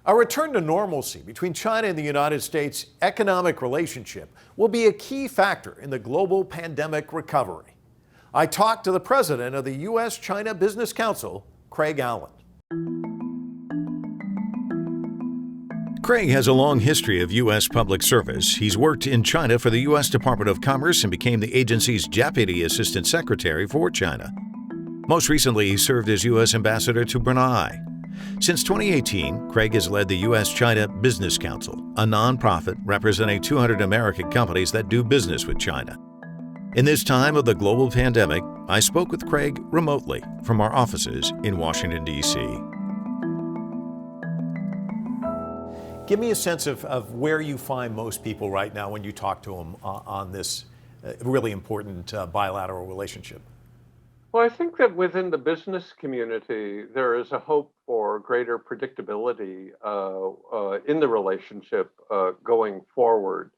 A return to normalcy between China and the United States' economic relationship will be a key factor in the global pandemic recovery. I talked to the president of the U.S. China Business Council, Craig Allen. Craig has a long history of U.S. public service. He's worked in China for the U.S. Department of Commerce and became the agency's Deputy Assistant Secretary for China. Most recently, he served as U.S. Ambassador to Brunei. Since 2018, Craig has led the U.S. China Business Council, a nonprofit representing 200 American companies that do business with China. In this time of the global pandemic, I spoke with Craig remotely from our offices in Washington, D.C. Give me a sense of where you find most people right now when you talk to them on this really important bilateral relationship. Well, I think that within the business community, there is a hope for greater predictability in the relationship going forward.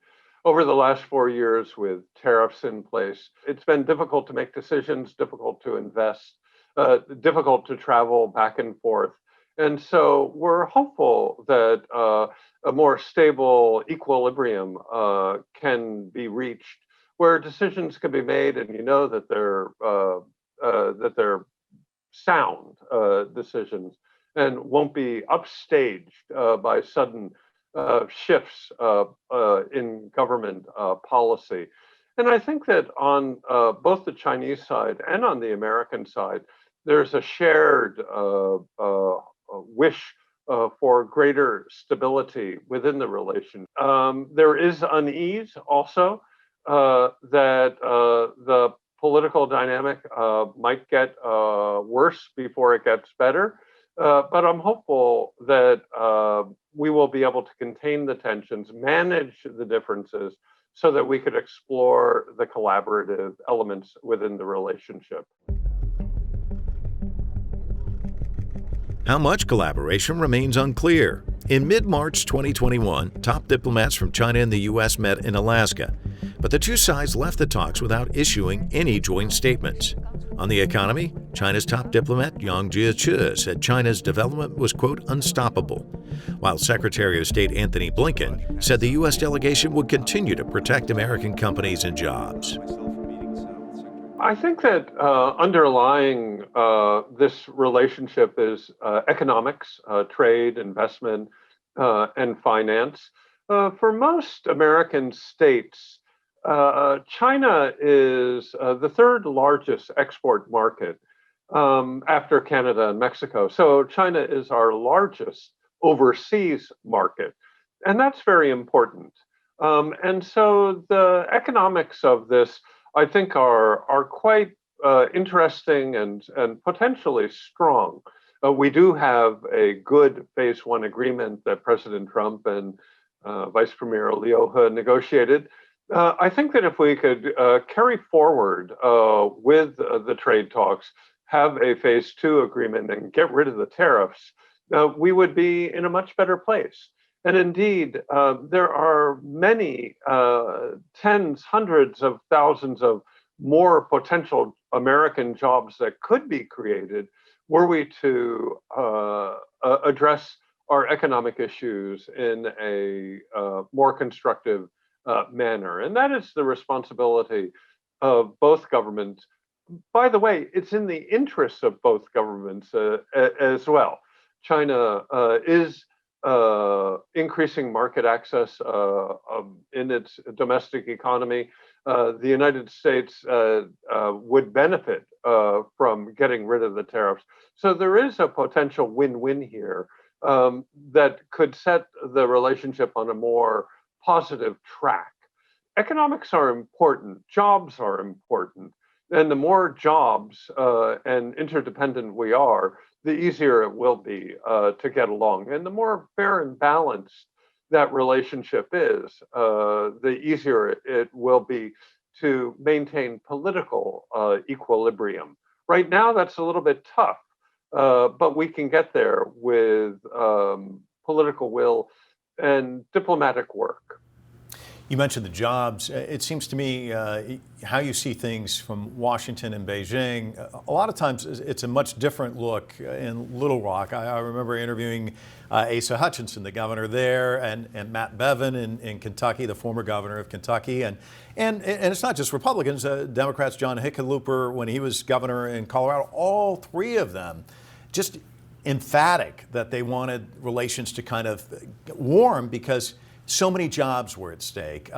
Over the last 4 years with tariffs in place, it's been difficult to make decisions, difficult to invest, difficult to travel back and forth. And so we're hopeful that a more stable equilibrium can be reached where decisions can be made and you know that they're sound decisions and won't be upstaged by sudden shifts in government policy. And I think that on both the Chinese side and on the American side, there's a shared wish for greater stability within the relation. There is unease also that the political dynamic might get worse before it gets better. But I'm hopeful that we will be able to contain the tensions, manage the differences, so that we could explore the collaborative elements within the relationship. How much collaboration remains unclear. In mid-March 2021, top diplomats from China and the U.S. met in Alaska, but the two sides left the talks without issuing any joint statements. On the economy, China's top diplomat Yang Jiechi said China's development was, quote, unstoppable, while Secretary of State Anthony Blinken said the U.S. delegation would continue to protect American companies and jobs. I think that underlying this relationship is economics, trade, investment, and finance. For most American states, China is the third largest export market after Canada and Mexico. So China is our largest overseas market, and that's very important. And so the economics of this, I think, are quite interesting and potentially strong. We do have a good Phase 1 agreement that President Trump and Vice Premier Liu He negotiated. I think that if we could carry forward with the trade talks, have a Phase 2 agreement and get rid of the tariffs, we would be in a much better place. And indeed, there are many tens, hundreds of thousands of more potential American jobs that could be created were we to address our economic issues in a more constructive manner. And that is the responsibility of both governments. By the way, it's in the interests of both governments as well. China is increasing market access in its domestic economy. The United States would benefit from getting rid of the tariffs. So there is a potential win-win here that could set the relationship on a more positive track. Economics are important, jobs are important, and the more jobs and interdependent we are, the easier it will be to get along. And the more fair and balanced that relationship is, the easier it will be to maintain political equilibrium. Right now, that's a little bit tough, but we can get there with political will and diplomatic work. You mentioned the jobs. It seems to me how you see things from Washington and Beijing, a lot of times it's a much different look in Little Rock. I remember interviewing Asa Hutchinson, the governor there, and Matt Bevin in Kentucky, the former governor of Kentucky. And it's not just Republicans, Democrats, John Hickenlooper, when he was governor in Colorado, all three of them just emphatic that they wanted relations to kind of warm because so many jobs were at stake.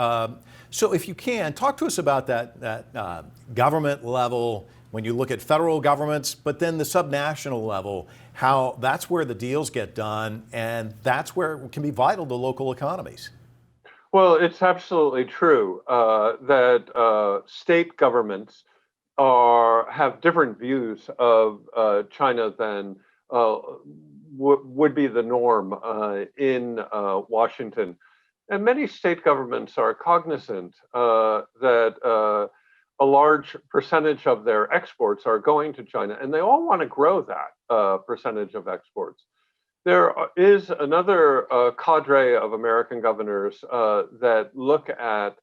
So if you can, talk to us about that government level, when you look at federal governments, but then the subnational level, how that's where the deals get done, and that's where it can be vital to local economies. Well, it's absolutely true that state governments have different views of China than would be the norm in Washington. And many state governments are cognizant that a large percentage of their exports are going to China, and they all want to grow that percentage of exports. There is another cadre of American governors that look at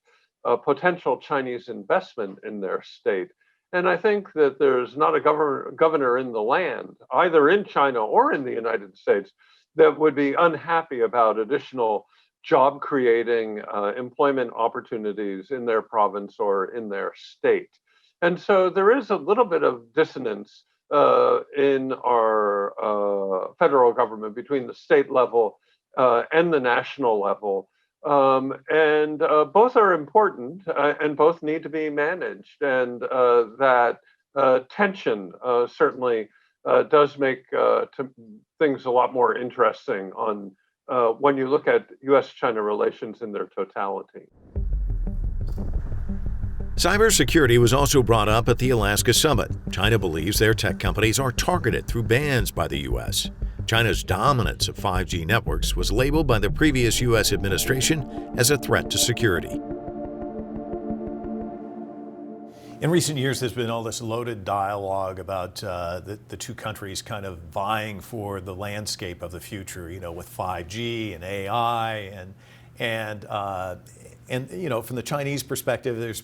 potential Chinese investment in their state. And I think that there's not a governor in the land, either in China or in the United States, that would be unhappy about additional job creating employment opportunities in their province or in their state. And so there is a little bit of dissonance in our federal government between the state level and the national level. And both are important and both need to be managed. And that tension certainly does make things a lot more interesting on when you look at U.S.-China relations in their totality. Cybersecurity was also brought up at the Alaska summit. China believes their tech companies are targeted through bans by the U.S. China's dominance of 5G networks was labeled by the previous U.S. administration as a threat to security. In recent years, there's been all this loaded dialogue about the two countries kind of vying for the landscape of the future, with 5G and AI and from the Chinese perspective,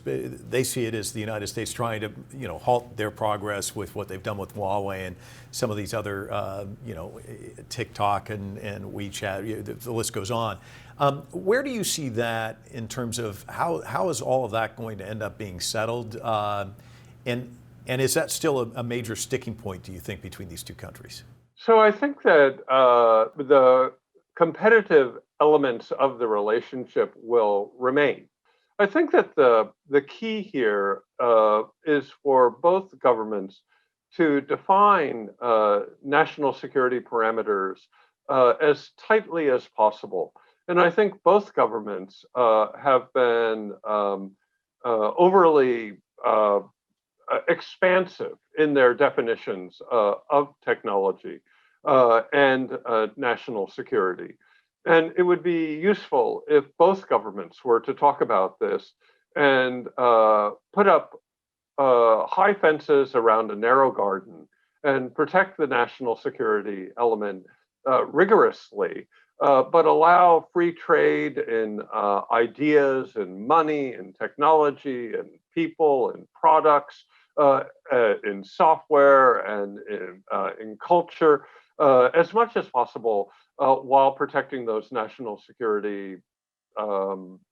they see it as the United States trying to, halt their progress with what they've done with Huawei and some of these other, TikTok and WeChat. The list goes on. Where do you see that in terms of how is all of that going to end up being settled? And is that still a major sticking point, do you think, between these two countries? So I think that the competitive elements of the relationship will remain. I think that the key here is for both governments to define national security parameters as tightly as possible. And I think both governments have been overly expansive in their definitions of technology and national security. And it would be useful if both governments were to talk about this and put up high fences around a narrow garden and protect the national security element rigorously, but allow free trade in ideas and money and technology and people and products, in software and in culture, as much as possible, while protecting those national security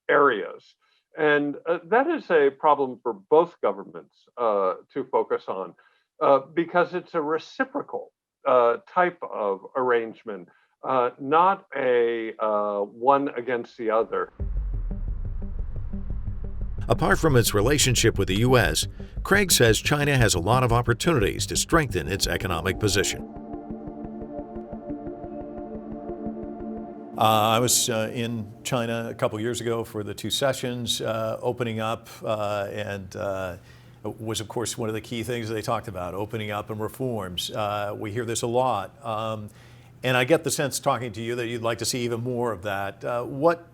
areas. And that is a problem for both governments to focus on because it's a reciprocal type of arrangement, not a one against the other. Apart from its relationship with the U.S., Craig says China has a lot of opportunities to strengthen its economic position. I was in China a couple years ago for the two sessions, opening up, and was, of course, one of the key things they talked about, opening up and reforms. We hear this a lot. And I get the sense, talking to you, that you'd like to see even more of that. What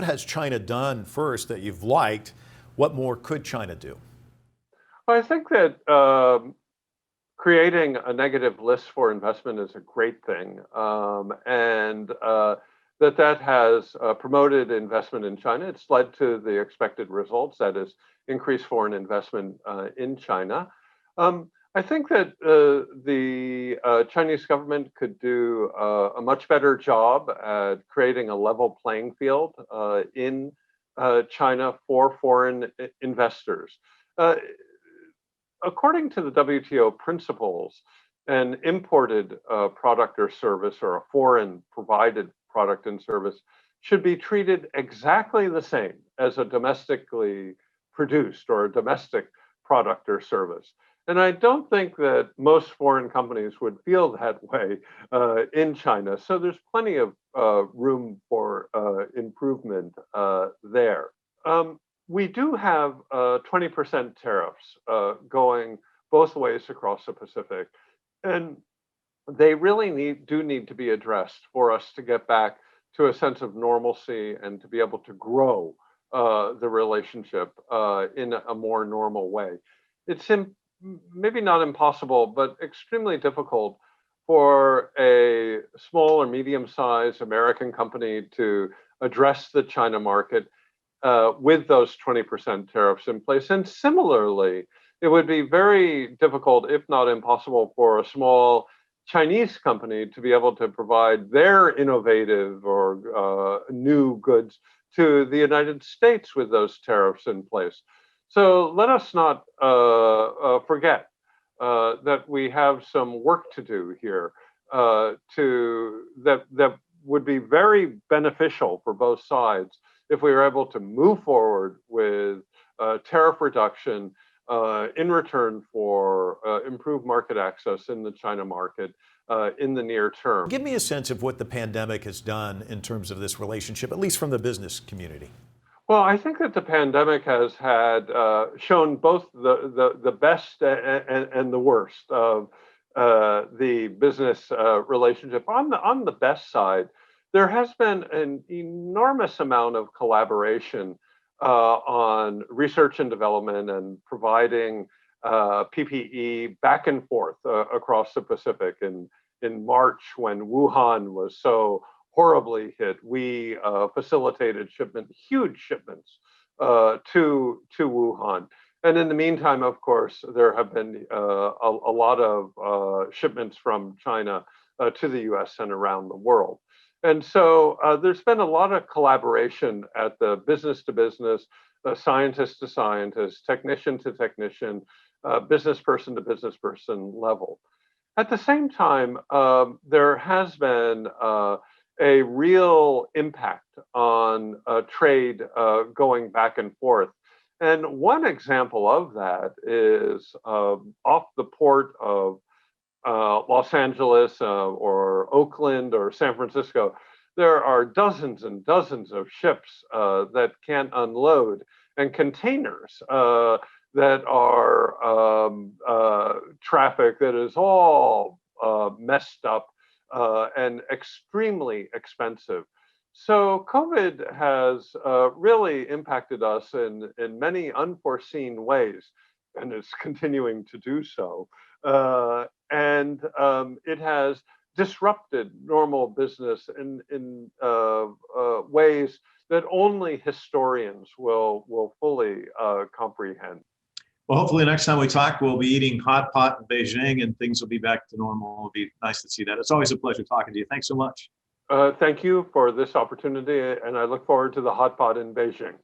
has China done first that you've liked? What more could China do? I think that creating a negative list for investment is a great thing. And that has promoted investment in China. It's led to the expected results, that is, increased foreign investment in China. I think that the Chinese government could do a much better job at creating a level playing field in China for foreign investors. According to the WTO principles, an imported product or service or a foreign provided product and service should be treated exactly the same as a domestically produced or a domestic product or service. And I don't think that most foreign companies would feel that way in China. So there's plenty of room for improvement there. We do have 20% tariffs going both ways across the Pacific. And they really do need to be addressed for us to get back to a sense of normalcy and to be able to grow the relationship in a more normal way. It's maybe not impossible, but extremely difficult for a small or medium-sized American company to address the China market with those 20% tariffs in place. And similarly, it would be very difficult, if not impossible, for a small Chinese company to be able to provide their innovative or new goods to the United States with those tariffs in place. So let us not forget that we have some work to do here that would be very beneficial for both sides if we were able to move forward with tariff reduction in return for improved market access in the China market in the near term. Give me a sense of what the pandemic has done in terms of this relationship, at least from the business community. Well, I think that the pandemic has had shown both the best and the worst of the business relationship. On the best side, there has been an enormous amount of collaboration on research and development and providing PPE back and forth across the Pacific. In March, when Wuhan was so horribly hit, we facilitated huge shipments to Wuhan. And in the meantime, of course, there have been a lot of shipments from China to the U.S. and around the world. And so there's been a lot of collaboration at the business to business, scientist to scientist, technician to technician, business person to business person level. At the same time, there has been a real impact on trade going back and forth. And one example of that is off the port of Los Angeles or Oakland or San Francisco, there are dozens and dozens of ships that can't unload and containers that are traffic that is all messed up and extremely expensive. So COVID has really impacted us in many unforeseen ways, and it's continuing to do so. And it has disrupted normal business in ways that only historians will fully comprehend. Well, hopefully next time we talk, we'll be eating hot pot in Beijing and things will be back to normal. It'll be nice to see that. It's always a pleasure talking to you. Thanks so much. Thank you for this opportunity, and I look forward to the hot pot in Beijing.